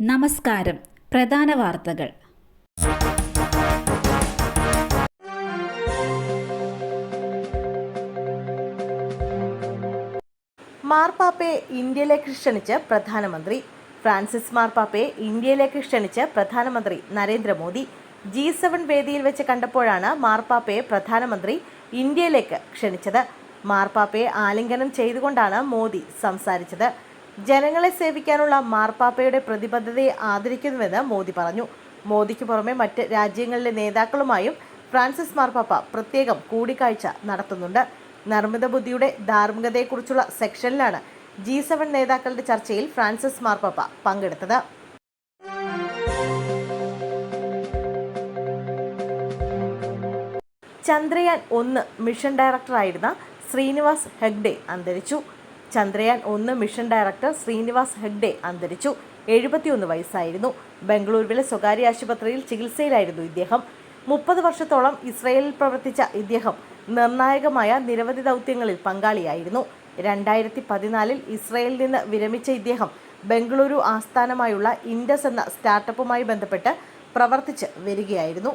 നമസ്കാരം. പ്രധാന വാർത്തകൾ. മാർപ്പാപ്പയെ ഇന്ത്യയിലേക്ക് ക്ഷണിച്ച് പ്രധാനമന്ത്രി. ഫ്രാൻസിസ് മാർപ്പാപ്പയെ ഇന്ത്യയിലേക്ക് ക്ഷണിച്ച് പ്രധാനമന്ത്രി നരേന്ദ്രമോദി. G7 വേദിയിൽ വെച്ച് കണ്ടപ്പോഴാണ് മാർപ്പാപ്പയെ പ്രധാനമന്ത്രി ഇന്ത്യയിലേക്ക് ക്ഷണിച്ചത്. മാർപ്പാപ്പയെ ആലിംഗനം ചെയ്തുകൊണ്ടാണ് മോദി സംസാരിച്ചത്. ജനങ്ങളെ സേവിക്കാനുള്ള മാർപ്പാപ്പയുടെ പ്രതിബദ്ധതയെ ആദരിക്കുന്നുവെന്ന് മോദി പറഞ്ഞു. മോദിക്ക് പുറമെ മറ്റ് രാജ്യങ്ങളിലെ നേതാക്കളുമായും ഫ്രാൻസിസ് മാർപ്പാപ്പ പ്രത്യേകം കൂടിക്കാഴ്ച നടത്തുന്നുണ്ട്. നിർമ്മിത ബുദ്ധിയുടെ ധാർമ്മികതയെക്കുറിച്ചുള്ള സെക്ഷനിലാണ് G7 നേതാക്കളുടെ ചർച്ചയിൽ ഫ്രാൻസിസ് മാർപ്പാപ്പ പങ്കെടുത്തത്. ചന്ദ്രയാൻ 1 മിഷൻ ഡയറക്ടറായിരുന്ന ശ്രീനിവാസ് ഹെഗ്ഡെ അന്തരിച്ചു. ചന്ദ്രയാൻ 1 മിഷൻ ഡയറക്ടർ ശ്രീനിവാസ് ഹെഗ്ഡെ അന്തരിച്ചു. 71 വയസ്സായിരുന്നു. ബംഗളൂരുവിലെ സ്വകാര്യ ആശുപത്രിയിൽ ചികിത്സയിലായിരുന്നു ഇദ്ദേഹം. 30 വർഷത്തോളം ഇസ്രയേലിൽ പ്രവർത്തിച്ച ഇദ്ദേഹം നിർണായകമായ നിരവധി ദൗത്യങ്ങളിൽ പങ്കാളിയായിരുന്നു. 2014 ഇസ്രയേലിൽ നിന്ന് വിരമിച്ച ഇദ്ദേഹം ബംഗളൂരു ആസ്ഥാനമായുള്ള ഇൻഡസ് എന്ന സ്റ്റാർട്ടപ്പുമായി ബന്ധപ്പെട്ട് പ്രവർത്തിച്ച് വരികയായിരുന്നു.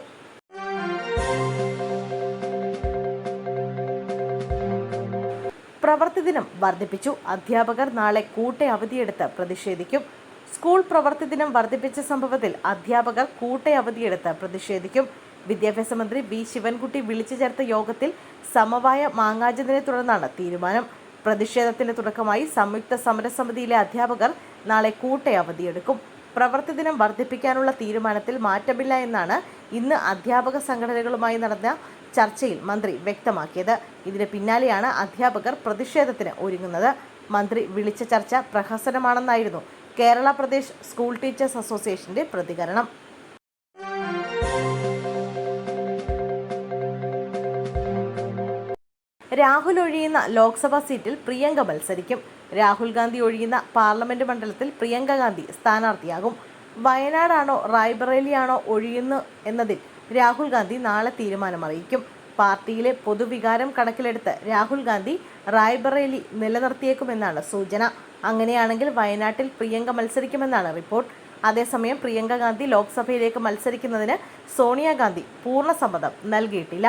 പ്രവൃത്തി ദിനം വർദ്ധിപ്പിച്ചു. അധ്യാപകർ നാളെ കൂട്ട അവധിയെടുത്ത് പ്രതിഷേധിക്കും. സ്കൂൾ പ്രവൃത്തി ദിനം വർദ്ധിപ്പിച്ച സംഭവത്തിൽ അധ്യാപകർ കൂട്ട അവധിയെടുത്ത് പ്രതിഷേധിക്കും. വിദ്യാഭ്യാസ മന്ത്രി വി ശിവൻകുട്ടി വിളിച്ചു ചേർത്ത യോഗത്തിൽ സമവായ മാങ്ങാഞ്ഞതിനെ തുടർന്നാണ് തീരുമാനം. പ്രതിഷേധത്തിന്റെ തുടക്കമായി സംയുക്ത സമരസമിതിയിലെ അധ്യാപകർ നാളെ കൂട്ട അവധിയെടുക്കും. പ്രവൃത്തി ദിനം വർദ്ധിപ്പിക്കാനുള്ള തീരുമാനത്തിൽ മാറ്റമില്ല എന്നാണ് ഇന്ന് അധ്യാപക സംഘടനകളുമായി നടന്ന ചർച്ചയിൽ മന്ത്രി വ്യക്തമാക്കിയത്. ഇതിന് പിന്നാലെയാണ് അധ്യാപകർ പ്രതിഷേധത്തിന് ഒരുങ്ങുന്നത്. മന്ത്രി വിളിച്ച ചർച്ച പ്രഹസനമാണെന്നായിരുന്നു കേരള പ്രദേശ് സ്കൂൾ ടീച്ചേഴ്സ് അസോസിയേഷന്റെ പ്രതികരണം. രാഹുൽ ഒഴിയുന്ന ലോക്സഭാ സീറ്റിൽ പ്രിയങ്ക മത്സരിക്കും. രാഹുൽ ഗാന്ധി ഒഴിയുന്ന പാർലമെന്റ് മണ്ഡലത്തിൽ പ്രിയങ്ക ഗാന്ധി സ്ഥാനാർത്ഥിയാകും. വയനാടാണോ റായ്ബറേലിയാണോ ഒഴിയുന്നു എന്നതിൽ രാഹുൽ ഗാന്ധി നാളെ തീരുമാനമറിയിക്കും. പാർട്ടിയിലെ പൊതുവികാരം കണക്കിലെടുത്ത് രാഹുൽ ഗാന്ധി റായ്ബറേലി നിലനിർത്തിയേക്കുമെന്നാണ് സൂചന. അങ്ങനെയാണെങ്കിൽ വയനാട്ടിൽ പ്രിയങ്ക മത്സരിക്കുമെന്നാണ് റിപ്പോർട്ട്. അതേസമയം പ്രിയങ്ക ഗാന്ധി ലോക്സഭയിലേക്ക് മത്സരിക്കുന്നതിന് സോണിയാഗാന്ധി പൂർണ്ണ സമ്മതം നൽകിയിട്ടില്ല.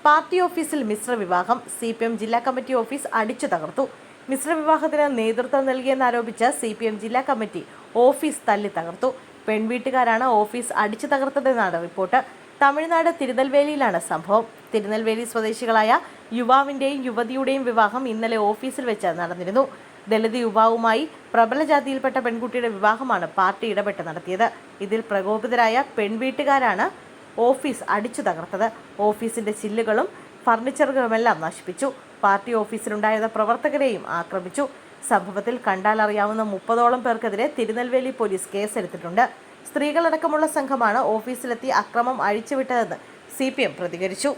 പാർട്ടി ഓഫീസിൽ മിശ്രവിവാഹം. CPM ജില്ലാ കമ്മിറ്റി ഓഫീസ് അടിച്ചു തകർത്തു. മിശ്രവിവാഹത്തിന് നേതൃത്വം നൽകിയെന്നാരോപിച്ച് CPM ജില്ലാ കമ്മിറ്റി ഓഫീസ് തല്ലി തകർത്തു. പെൺവീട്ടുകാരാണ് ഓഫീസ് അടിച്ചു തകർത്തതെന്നാണ് റിപ്പോർട്ട്. തമിഴ്നാട് തിരുനെൽവേലിയിലാണ് സംഭവം. തിരുനെൽവേലി സ്വദേശികളായ യുവാവിൻ്റെയും യുവതിയുടെയും വിവാഹം ഇന്നലെ ഓഫീസിൽ വെച്ച് നടന്നിരുന്നു. ദളിത് യുവാവുമായി പ്രബല ജാതിയിൽപ്പെട്ട പെൺകുട്ടിയുടെ വിവാഹമാണ് പാർട്ടി ഇടപെട്ട് നടത്തിയത്. ഇതിൽ പ്രകോപിതരായ പെൺവീട്ടുകാരാണ് ഓഫീസ് അടിച്ചു തകർത്തത്. ഓഫീസിന്റെ ചില്ലുകളും ഫർണിച്ചറുകളുമെല്ലാം നശിപ്പിച്ചു. പാർട്ടി ഓഫീസിലുണ്ടായിരുന്ന പ്രവർത്തകരെയും ആക്രമിച്ചു. സംഭവത്തിൽ കണ്ടാലറിയാവുന്ന 30ഓളം പേർക്കെതിരെ തിരുനെൽവേലി പോലീസ് കേസെടുത്തിട്ടുണ്ട്. സ്ത്രീകളടക്കമുള്ള സംഘമാണ് ഓഫീസിലെത്തി അക്രമം അഴിച്ചുവിട്ടതെന്ന് CPM പ്രതികരിച്ചു.